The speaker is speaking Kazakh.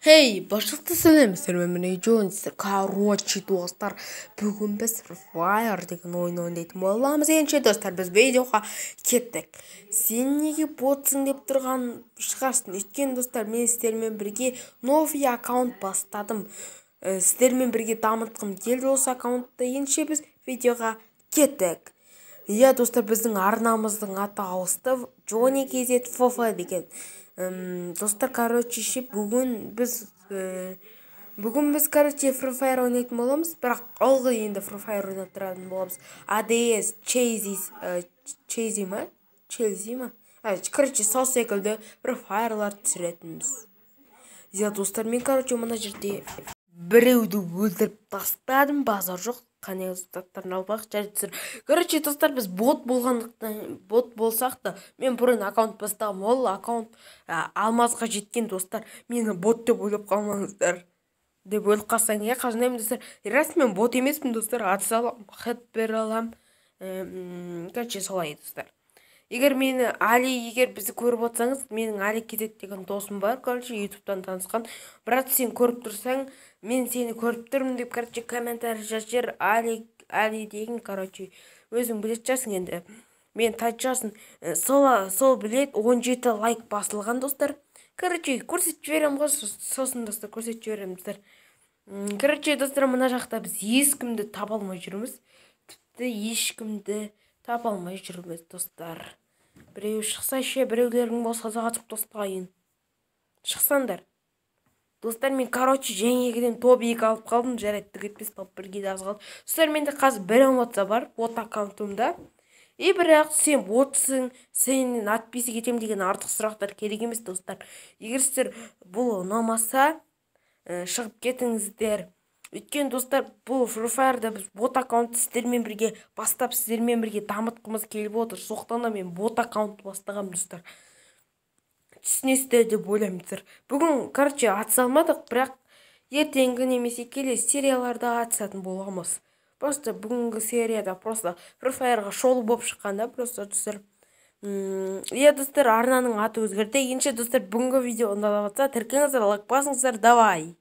Хей, башкы сәлемдер мен Джонс. Короче, достар, бүгін біз Fire деген ойын ойнайтын боламыз. Ендеше достар, біз видеоға кеттік. Сен неге ботсың деп тұрған шығарсың. Өйткені достар, мен сіздермен бірге новый аккаунт бастадым. Сіздермен бірге дамытқым келді осы аккаунтты. Ендеше біз видеоға кеттік. Иә, достар, біздің арнамыздың аты ауысты. Johnny KZ FF деген. Достар, короче, бүгін біз Free Fire ойнайтын боламыз, бірақ ылғи енді Free Fire ойнап тұратын боламыз. ADS, Chelsea ма? Короче, сол секілді Free Fire'лар түсіретінбіз. Иә, достар, мен, короче, мына жерде біреуді өлдіріп тастадым, базар жоқ. Қане заттарын албақ жарайды. Короче, достар, біз бот болсақ та, мен бұрын аккаунт бастағым, ол аккаунт алмазға жеткен, достар. Мені бот деп ойлап қалмаңыздар. Деп өліп қалсаң, қажынайым, достар. Рас, мен бот емеспін, достар. Атыс алам, хэт бер алам. Короче, солай, достар. Егер бізді көріп отсаңыз, менің Али KZ деген досым бар, короче, ютубтан танысқан. Брат, сен көріп тұрсаң, мен сені көріп тұрмын деп, короче, комментарий жазыр. Али деген, короче, өзің білет жасың енді. Мен тайтжасын, сол білет 17 лайк басылған, достар. Короче, көрсетіп жіберем ғой, сосын, достар, көрсетіп жіберем, достар. Короче, достар, мына жақта біз ешкімді таба алмай жүрміз. Тіпті ешкімді таба алмай жүрміз, достар. Біреу шықса біреулерің болса зағатып достайын. Шықсандар. Достар, мен, короче, жәңегіден топ 2 алып қалдым. Жарайды, кетпес топ 1-ге де аз қалды. Достар, менде қазір бір эмоция бар, бот аккаунтымда. Бірақ сен ботсың, сенен отписы кетем деген артық сұрақтар керек емес, достар. Егер сіздер бұл ұнамаса, шығып кетіңіздер. Өйткені, достар, бұл Free Fire'да біз бот аккаунтты сіздермен бірге бастап, сіздермен бірге дамытқымыз келіп отыр. Соқтан да мен бот аккаунтты бастағам, достар. Түсінесіздер деп ойлаймын. Бүгін, короче, атыс алмадық, бірақ ертеңгі немесе келесі серияларда атысатын боламыз. Просто бүгінгі серияда просто Free Fire'ға шолу болып шыққанда, просто, достар. Иә, достар, арнаның аты өзгерді. Ендеше, достар, бүгінгі видео ұнап жатса, тіркеліңіздер, лайк басыңыздар, давай.